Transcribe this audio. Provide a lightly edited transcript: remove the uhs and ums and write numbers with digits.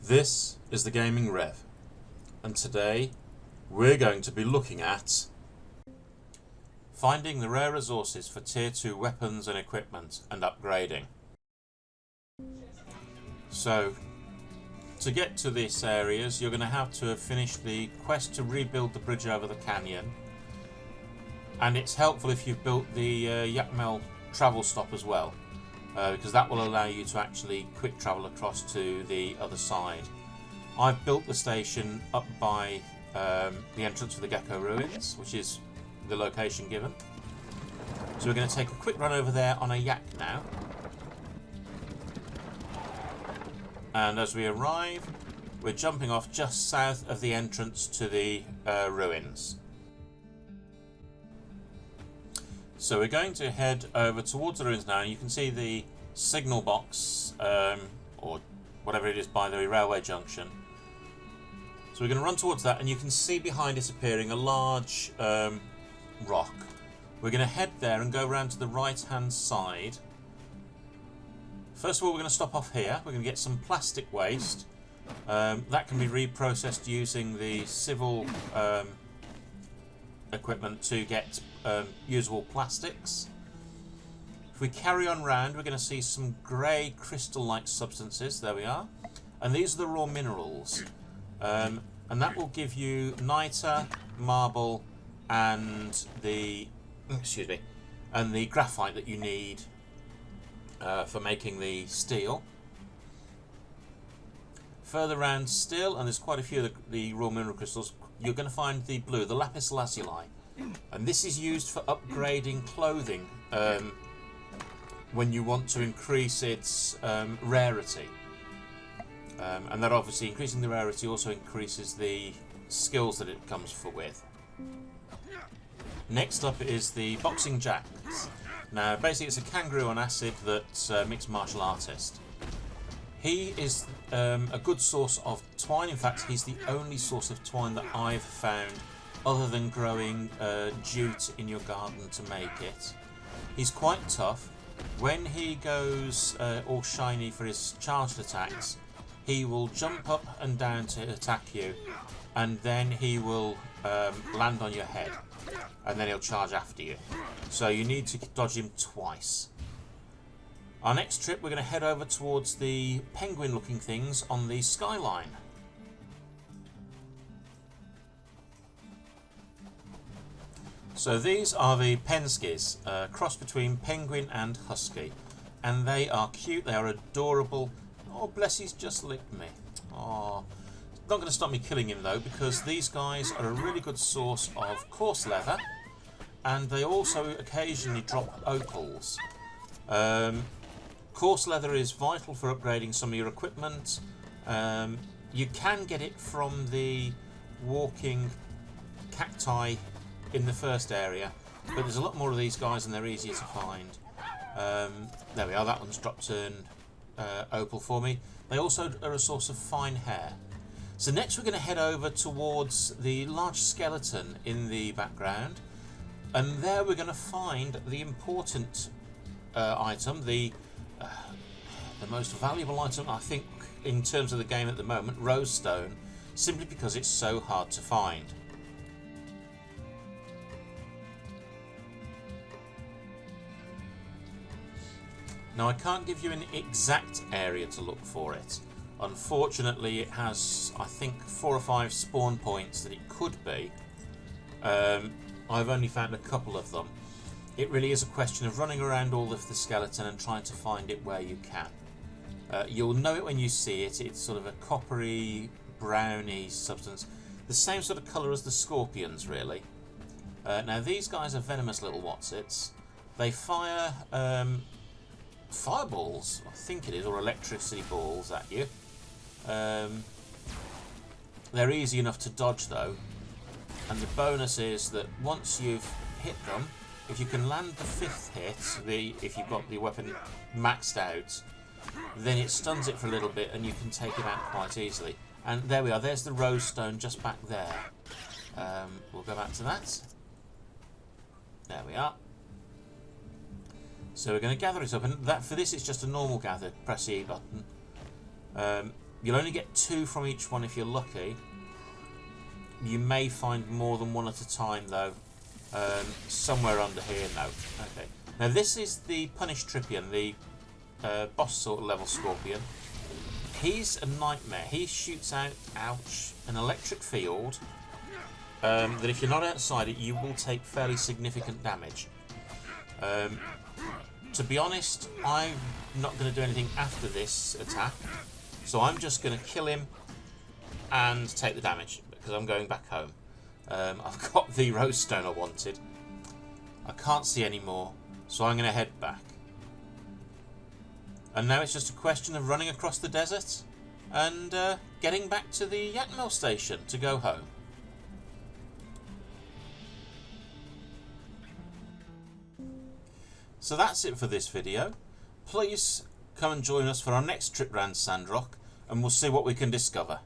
This is the Gaming Rev, and today we're going to be looking at finding the rare resources for Tier 2 weapons and equipment and upgrading. So, to get to these areas, you're going to have to have finished the quest to rebuild the bridge over the canyon, and it's helpful if you've built the Yakmel travel stop as well. Because that will allow you to actually quick travel across to the other side. I've built the station up by the entrance to the Gecko Ruins, which is the location given. So we're going to take a quick run over there on a yak now. And as we arrive, we're jumping off just south of the entrance to the ruins. So we're going to head over towards the ruins now, and you can see the signal box, or whatever it is, by the railway junction. So we're going to run towards that, and you can see behind us appearing a large rock. We're going to head there and go around to the right hand side. First of all, we're going to stop off here. We're going to get some plastic waste. That can be reprocessed using the civil equipment to get usable plastics. If we carry on round, we're going to see some grey crystal-like substances. There we are. And these are the raw minerals. And that will give you niter, marble, and the graphite that you need for making the steel. Further round still, and there's quite a few of the raw mineral crystals, you're going to find the blue, the lapis lazuli, and this is used for upgrading clothing when you want to increase its rarity, and that obviously increasing the rarity also increases the skills that it comes with. Next up is the boxing jacks. Now basically it's a kangaroo on acid that's a mixed martial artist. He is a good source of twine. In fact, he's the only source of twine that I've found other than growing jute in your garden to make it. He's quite tough. When he goes all shiny for his charged attacks, he will jump up and down to attack you, and then he will land on your head, and then he'll charge after you. So you need to dodge him twice. Our next trip, we're going to head over towards the penguin-looking things on the skyline. So these are the penskis, a cross between penguin and husky, and they are cute. They are adorable. Oh, bless, he's just licked me. Oh, it's not going to stop me killing him though, because these guys are a really good source of coarse leather, and they also occasionally drop opals. Coarse leather is vital for upgrading some of your equipment. You can get it from the walking cacti in the first area, but there's a lot more of these guys and they're easier to find. There we are, that one's dropped an opal for me. They also are a source of fine hair. So next we're going to head over towards the large skeleton in the background, and there we're going to find the important item, the most valuable item I think in terms of the game at the moment, rose stone, simply because it's so hard to find. Now I can't give you an exact area to look for it. Unfortunately it has, I think, 4 or 5 spawn points that it could be. I've only found a couple of them. It really is a question of running around all of the skeleton and trying to find it where you can. You'll know it when you see it. It's sort of a coppery, browny substance. The same sort of colour as the scorpions, really. Now these guys are venomous little whatsits. They fire fireballs, I think it is, or electricity balls at you. They're easy enough to dodge though. And the bonus is that once you've hit them, if you can land the 5th hit, if you've got the weapon maxed out, then it stuns it for a little bit and you can take it out quite easily. And there we are, there's the rose stone just back there. We'll go back to that. There we are. So we're going to gather it up, and that for this it's just a normal gather. Press the E button. You'll only get 2 from each one if you're lucky. You may find more than one at a time though. Somewhere under here, no. Okay. Now this is the Punished Tripian, the boss sort of level Scorpion. He's a nightmare. He shoots out, ouch, an electric field that if you're not outside it, you will take fairly significant damage. To be honest, I'm not going to do anything after this attack, so I'm just going to kill him and take the damage because I'm going back home. I've got the rose stone I wanted. I can't see any more, so I'm going to head back. And now it's just a question of running across the desert and getting back to the Yakmel station to go home. So that's it for this video. Please come and join us for our next trip round Sandrock and we'll see what we can discover.